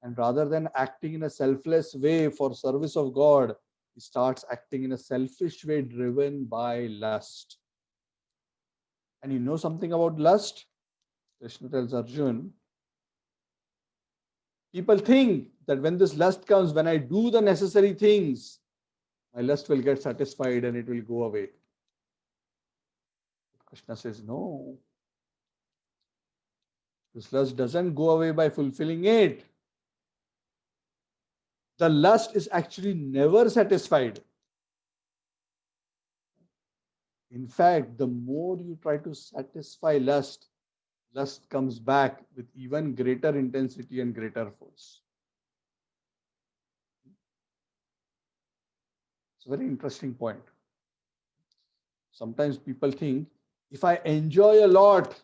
And rather than acting in a selfless way for service of God, he starts acting in a selfish way driven by lust. And you know something about lust? Krishna tells Arjuna, People think that when this lust comes, when I do the necessary things, my lust will get satisfied and it will go away. Krishna says, no, this lust doesn't go away by fulfilling it. The lust is actually never satisfied. In fact, the more you try to satisfy lust, lust comes back with even greater intensity and greater force. It's a very interesting point. Sometimes people think, if I enjoy a lot,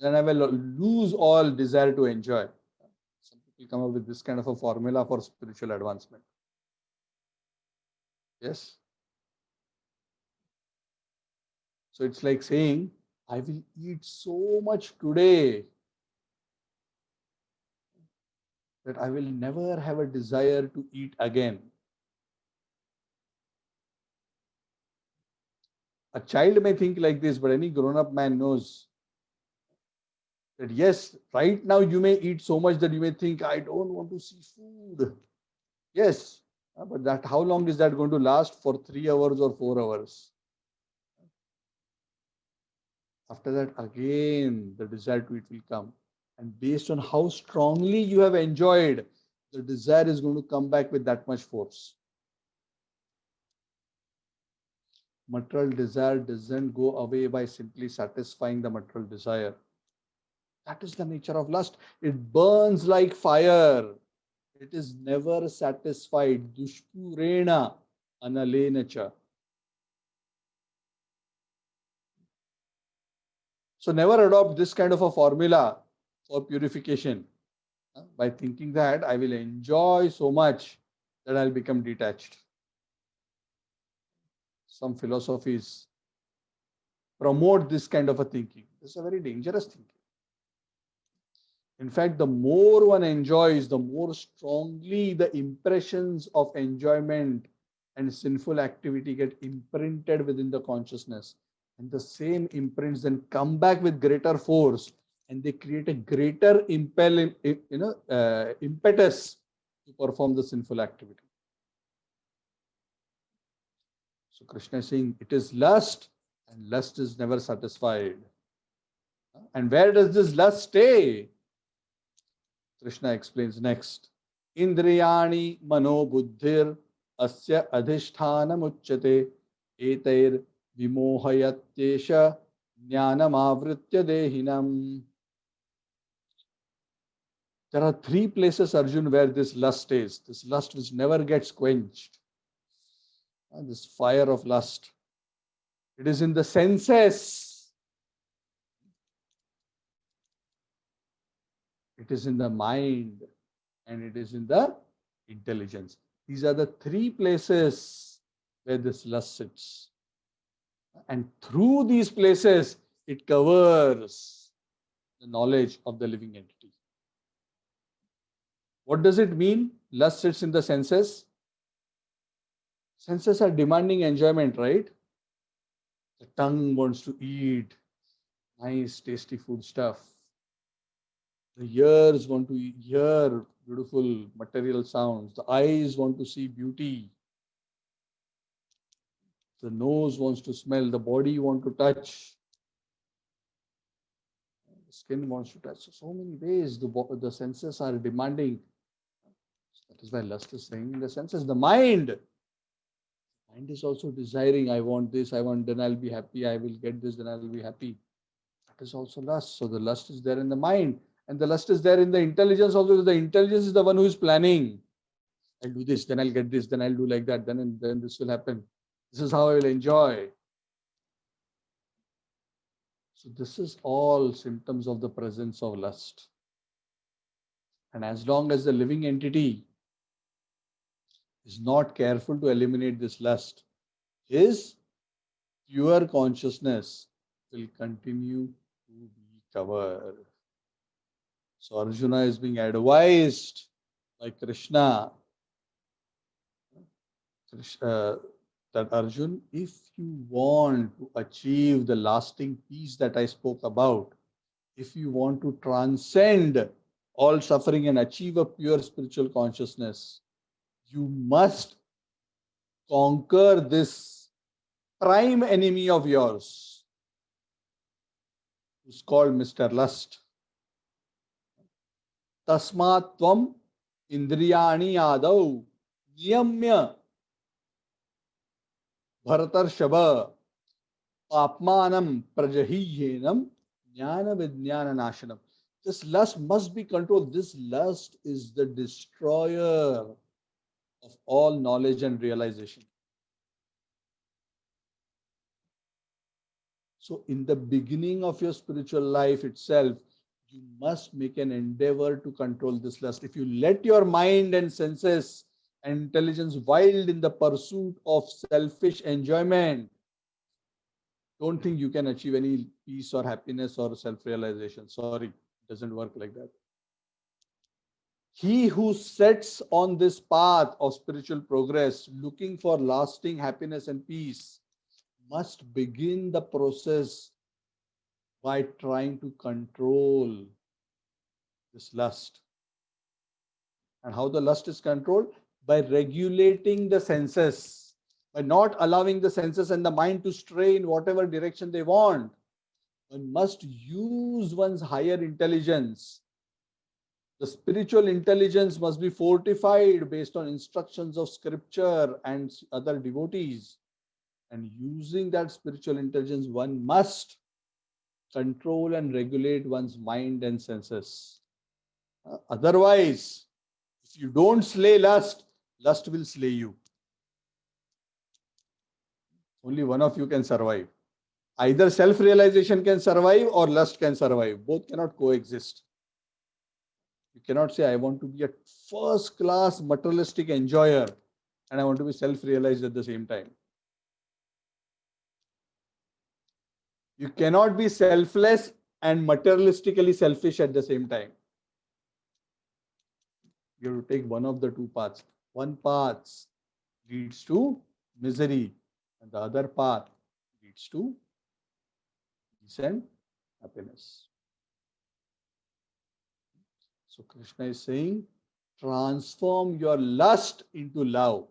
then I will lose all desire to enjoy. Some people come up with this kind of a formula for spiritual advancement. Yes. So it's like saying, I will eat so much today that I will never have a desire to eat again. A child may think like this, but any grown-up man knows that yes, right now you may eat so much that you may think, I don't want to see food. Yes, but that how long is that going to last? For 3 hours or 4 hours? After that, again, the desire to eat will come. And based on how strongly you have enjoyed, the desire is going to come back with that much force. Material desire doesn't go away by simply satisfying the material desire. That is the nature of lust. It burns like fire. It is never satisfied. Dushpurena analenacha. So never adopt this kind of a formula for purification by thinking that I will enjoy so much that I'll become detached. Some philosophies promote this kind of a thinking. This is a very dangerous thinking. In fact, the more one enjoys, the more strongly the impressions of enjoyment and sinful activity get imprinted within the consciousness. And the same imprints then come back with greater force and they create a greater impetus to perform the sinful activity. So Krishna is saying it is lust and lust is never satisfied. And where does this lust stay? Krishna explains next. Indriyani mano buddhir asya adhisthana muchyate etair vimohayatyesha jnanam avritya dehinam. There are 3 places, Arjun, where this lust stays. This lust which never gets quenched. This fire of lust. It is in the senses. It is in the mind and it is in the intelligence. These are the 3 places where this lust sits. And through these places, it covers the knowledge of the living entity. What does it mean? Lust sits in the senses. Senses are demanding enjoyment, right? The tongue wants to eat nice, tasty food stuff. The ears want to hear beautiful material sounds. The eyes want to see beauty. The nose wants to smell. The body wants to touch. The skin wants to touch. So many ways the senses are demanding. That is why lust is saying in the senses. The mind is also desiring. I want this. I want. Then I'll be happy. I will get this. Then I'll be happy. That is also lust. So the lust is there in the mind. And the lust is there in the intelligence also. The intelligence is the one who is planning. I'll do this, then I'll get this, then I'll do like that, then this will happen. This is how I will enjoy. So this is all symptoms of the presence of lust. And as long as the living entity is not careful to eliminate this lust, his pure consciousness will continue to be covered. So Arjuna is being advised by Krishna that Arjun, if you want to achieve the lasting peace that I spoke about, if you want to transcend all suffering and achieve a pure spiritual consciousness, you must conquer this prime enemy of yours, who's called Mr. Lust. Tasmat tvam indriyani adau niyamya bharatarshava papmanam prajahiyenam jnana vijnana nashanam. This lust must be controlled. This lust is the destroyer of all knowledge and realization. So in the beginning of your spiritual life itself, you must make an endeavor to control this lust. If you let your mind and senses and intelligence wild in the pursuit of selfish enjoyment, don't think you can achieve any peace or happiness or self-realization. Sorry, it doesn't work like that. He who sets on this path of spiritual progress, looking for lasting happiness and peace, must begin the process by trying to control this lust. And how the lust is controlled? By regulating the senses, by not allowing the senses and the mind to stray in whatever direction they want. One must use one's higher intelligence. The spiritual intelligence must be fortified based on instructions of scripture and other devotees. And using that spiritual intelligence, one must control and regulate one's mind and senses. Otherwise, if you don't slay lust, lust will slay you. Only one of you can survive. Either self-realization can survive or lust can survive. Both cannot coexist. You cannot say, I want to be a first-class materialistic enjoyer and I want to be self-realized at the same time. You cannot be selfless and materialistically selfish at the same time. You have to take one of the two paths. One path leads to misery and the other path leads to peace and happiness. So Krishna is saying, transform your lust into love.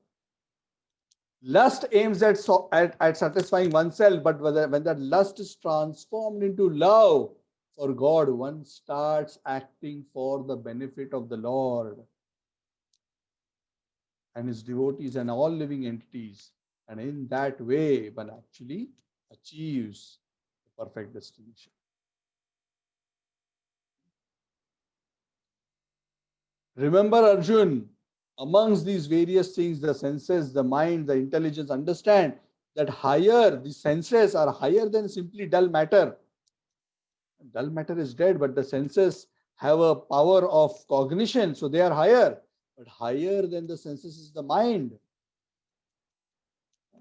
Lust aims at satisfying oneself, but when that lust is transformed into love for God, one starts acting for the benefit of the Lord and his devotees and all living entities. And in that way, one actually achieves the perfect destination. Remember, Arjun, amongst these various things, the senses, the mind, the intelligence, understand that the senses are higher than simply dull matter. Dull matter is dead, but the senses have a power of cognition, so they are higher. But higher than the senses is the mind.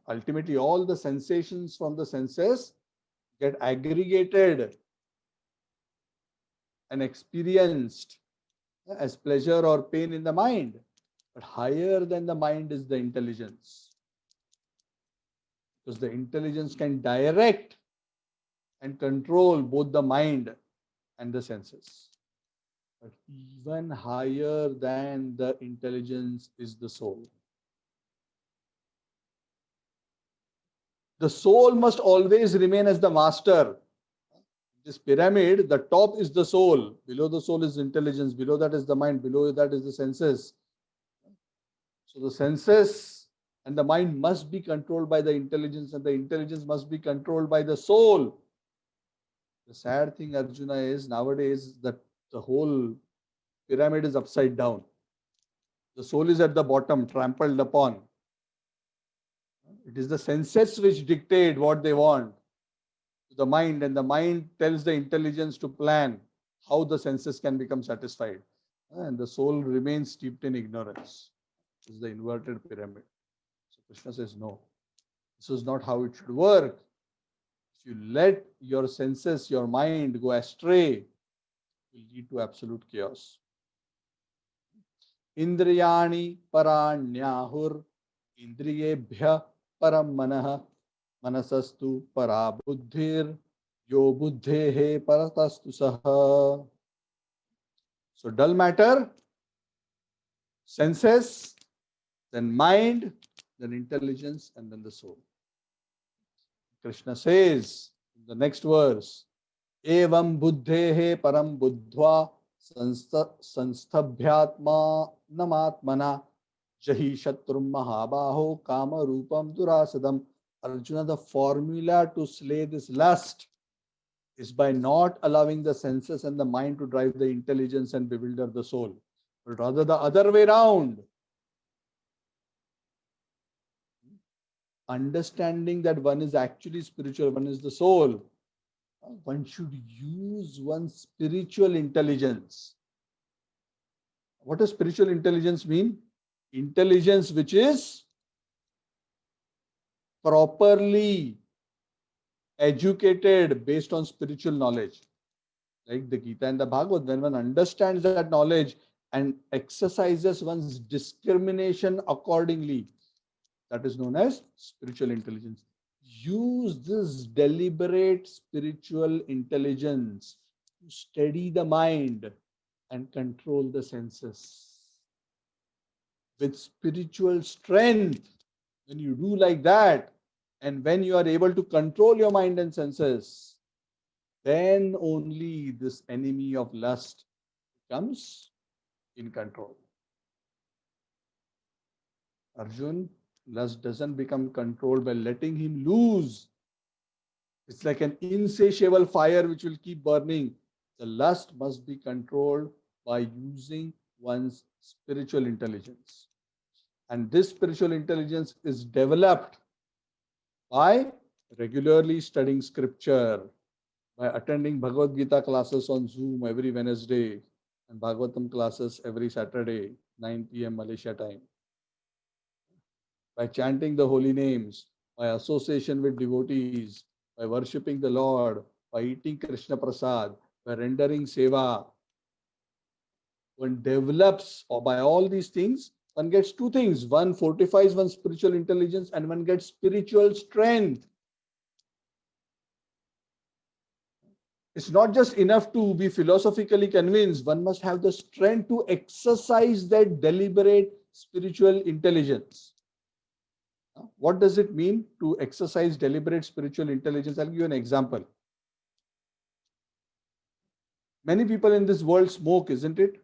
Ultimately, all the sensations from the senses get aggregated and experienced as pleasure or pain in the mind. But higher than the mind is the intelligence. Because the intelligence can direct and control both the mind and the senses. But even higher than the intelligence is the soul. The soul must always remain as the master. This pyramid, the top is the soul. Below the soul is intelligence. Below that is the mind. Below that is the senses. So the senses and the mind must be controlled by the intelligence, and the intelligence must be controlled by the soul. The sad thing, Arjuna, is nowadays that the whole pyramid is upside down. The soul is at the bottom, trampled upon. It is the senses which dictate what they want to the mind, and the mind tells the intelligence to plan how the senses can become satisfied. And the soul remains steeped in ignorance. This is the inverted pyramid. So Krishna says, no, this is not how it should work. If you let your senses, your mind go astray, it will lead to absolute chaos. Indriyani paranyahur indriyebhya param manah manasastu para buddhir yo buddhehe paratastu saha. So dull matter, senses, then mind, then intelligence, and then the soul. Krishna says in the next verse, Evam buddhehe param buddhva संस्थभ्यात्मा namatmana jahi shatrum mahabaho kama rupam durasadam. Arjuna, the formula to slay this lust is by not allowing the senses and the mind to drive the intelligence and bewilder the soul, but rather the other way round. Understanding that one is actually spiritual, one is the soul, one should use one's spiritual intelligence. What does spiritual intelligence mean? Intelligence which is properly educated based on spiritual knowledge. Like the Gita and the Bhagavad, when one understands that knowledge and exercises one's discrimination accordingly, that is known as spiritual intelligence. Use this deliberate spiritual intelligence to steady the mind and control the senses. With spiritual strength, when you do like that, and when you are able to control your mind and senses, then only this enemy of lust comes in control. Arjun, lust doesn't become controlled by letting him loose. It's like an insatiable fire which will keep burning. The lust must be controlled by using one's spiritual intelligence. And this spiritual intelligence is developed by regularly studying scripture, by attending Bhagavad Gita classes on Zoom every Wednesday and Bhagavatam classes every Saturday, 9 p.m. Malaysia time, by chanting the holy names, by association with devotees, by worshipping the Lord, by eating Krishna Prasad, by rendering seva. One develops, or by all these things, one gets two things. One fortifies one's spiritual intelligence and one gets spiritual strength. It's not just enough to be philosophically convinced. One must have the strength to exercise that deliberate spiritual intelligence. What does it mean to exercise deliberate spiritual intelligence? I'll give you an example. Many people in this world smoke, isn't it?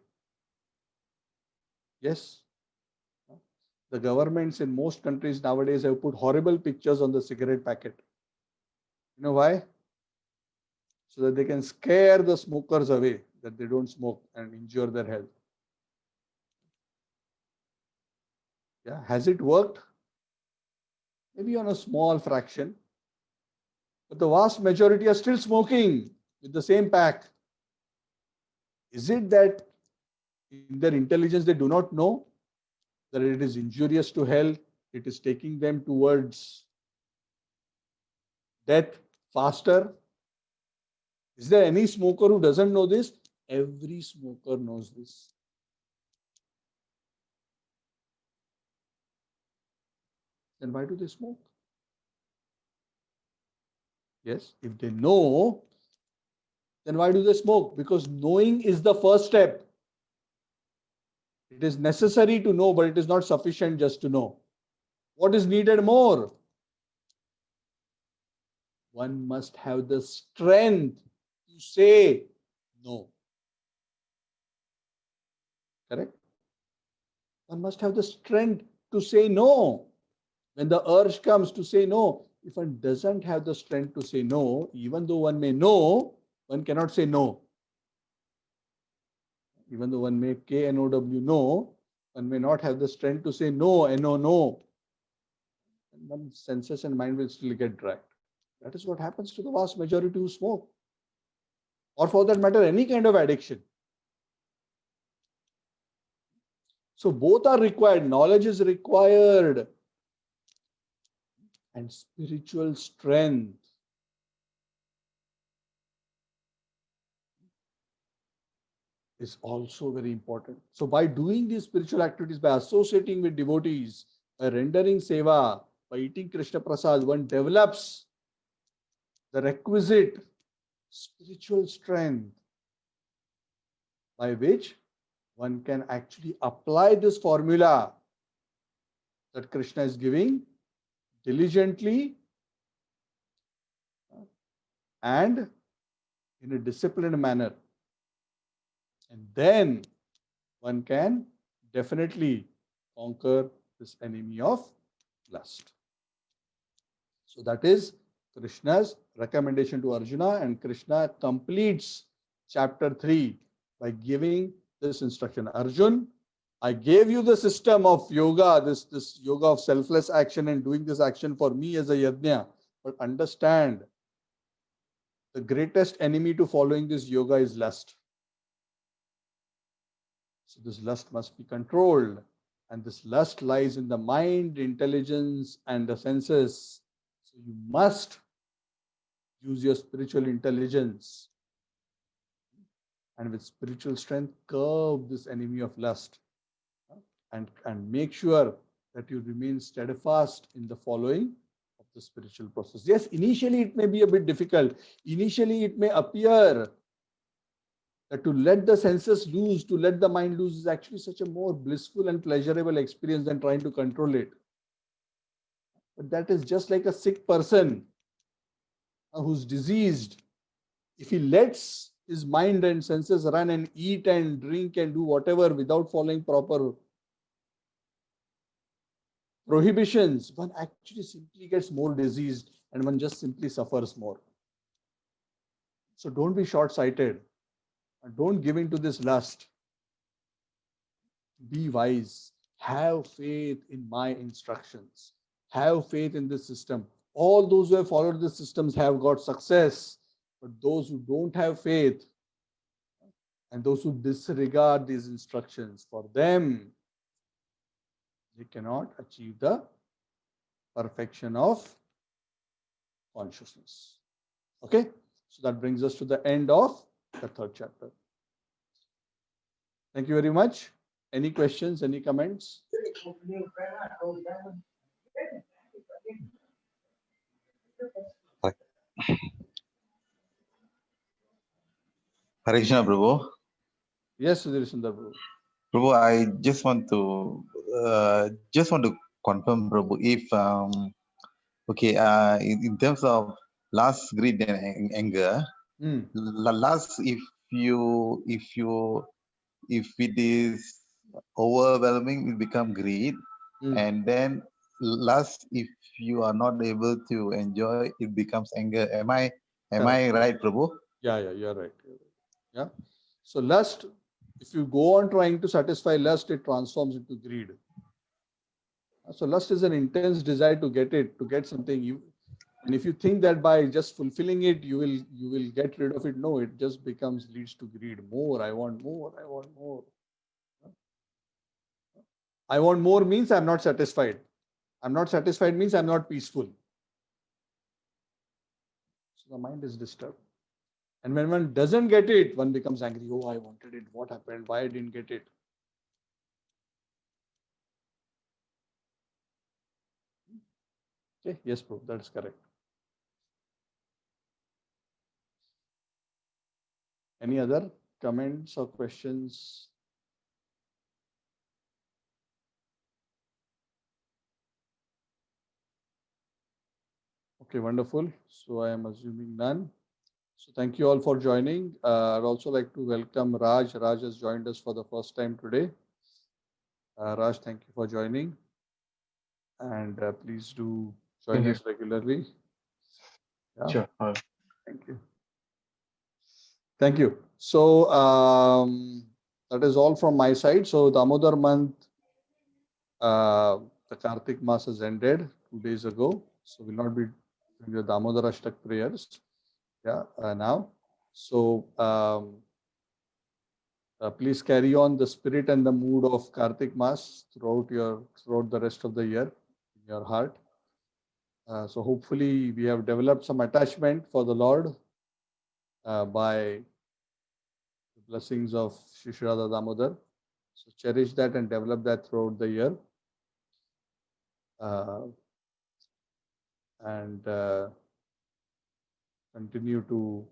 Yes. The governments in most countries nowadays have put horrible pictures on the cigarette packet. You know why? So that they can scare the smokers away, that they don't smoke and injure their health. Yeah, has it worked? Maybe on a small fraction. But the vast majority are still smoking with the same pack. Is it that in their intelligence they do not know that it is injurious to health, it is taking them towards death faster? Is there any smoker who doesn't know this? Every smoker knows this. Then why do they smoke? Yes, if they know, then why do they smoke? Because knowing is the first step. It is necessary to know, but it is not sufficient just to know. What is needed more? One must have the strength to say no. Correct? One must have the strength to say no. When the urge comes to say no, if one doesn't have the strength to say no, even though one may know, one cannot say no. Even though one may K-N-O-W, no, one may not have the strength to say no, N-O, and one's senses and mind will still get dragged. That is what happens to the vast majority who smoke. Or for that matter, any kind of addiction. So both are required. Knowledge is required. And spiritual strength. Is also very important. So by doing these spiritual activities, by associating with devotees, by rendering seva, by eating Krishna Prasad, one develops the requisite spiritual strength by which one can actually apply this formula that Krishna is giving diligently and in a disciplined manner. And then one can definitely conquer this enemy of lust. So that is Krishna's recommendation to Arjuna, and Krishna completes chapter 3 by giving this instruction. Arjun, I gave you the system of yoga, this yoga of selfless action and doing this action for me as a yajna. But understand, the greatest enemy to following this yoga is lust. So this lust must be controlled. And this lust lies in the mind, intelligence, and the senses. So you must use your spiritual intelligence and with spiritual strength curb this enemy of lust, and make sure that you remain steadfast in the following of the spiritual process. Yes, initially it may be a bit difficult. Initially it may appear that to let the senses loose, to let the mind loose is actually such a more blissful and pleasurable experience than trying to control it. But that is just like a sick person who's diseased. If he lets his mind and senses run and eat and drink and do whatever without following proper prohibitions, one actually simply gets more diseased and one just simply suffers more. So don't be short-sighted and don't give in to this lust. Be wise. Have faith in my instructions. Have faith in this system. All those who have followed the systems have got success, but those who don't have faith and those who disregard these instructions, for them, they cannot achieve the perfection of consciousness. Okay, so that brings us to the end of the third chapter. Thank you very much. Any questions, any comments? Hare Krishna, Prabhu. Yes, Sudhir Sundar Prabhu. Prabhu, I just want to confirm, Prabhu, if in terms of lust, greed, and anger, lust, if it is overwhelming, it become greed, and then lust, if you are not able to enjoy, it becomes anger. Am I right, Prabhu? Yeah, you're right. Yeah. So lust, if you go on trying to satisfy lust, it transforms into greed. So lust is an intense desire to get it, to get something. And if you think that by just fulfilling it, you will get rid of it, no, it just leads to greed. More, I want more, I want more. I want more means I'm not satisfied. I'm not satisfied means I'm not peaceful. So the mind is disturbed. And when one doesn't get it, one becomes angry. Oh, I wanted it. What happened? Why I didn't get it? Okay. Yes, bro. That's correct. Any other comments or questions? Okay, wonderful. So I am assuming none. So thank you all for joining. I'd also like to welcome Raj. Raj has joined us for the first time today. Raj, thank you for joining. And please do join us regularly. Yeah. Sure. Thank you. Thank you. So that is all from my side. So Damodar month, the Kartik Mass has ended 2 days ago. So we'll not be doing the Damodar Ashtak prayers. Yeah, now. So please carry on the spirit and the mood of Kartik Mass throughout the rest of the year in your heart. So hopefully we have developed some attachment for the Lord by the blessings of Shri Radha Damodar. So cherish that and develop that throughout the year. And continue to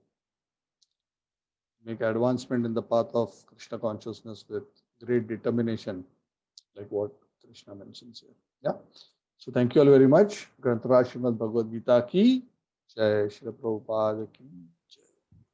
make advancement in the path of Krishna consciousness with great determination, like what Krishna mentions here. Yeah. So thank you all very much. Grantaraj Srimad Bhagavad Gita ki, Jai Shri Prabhupada ki.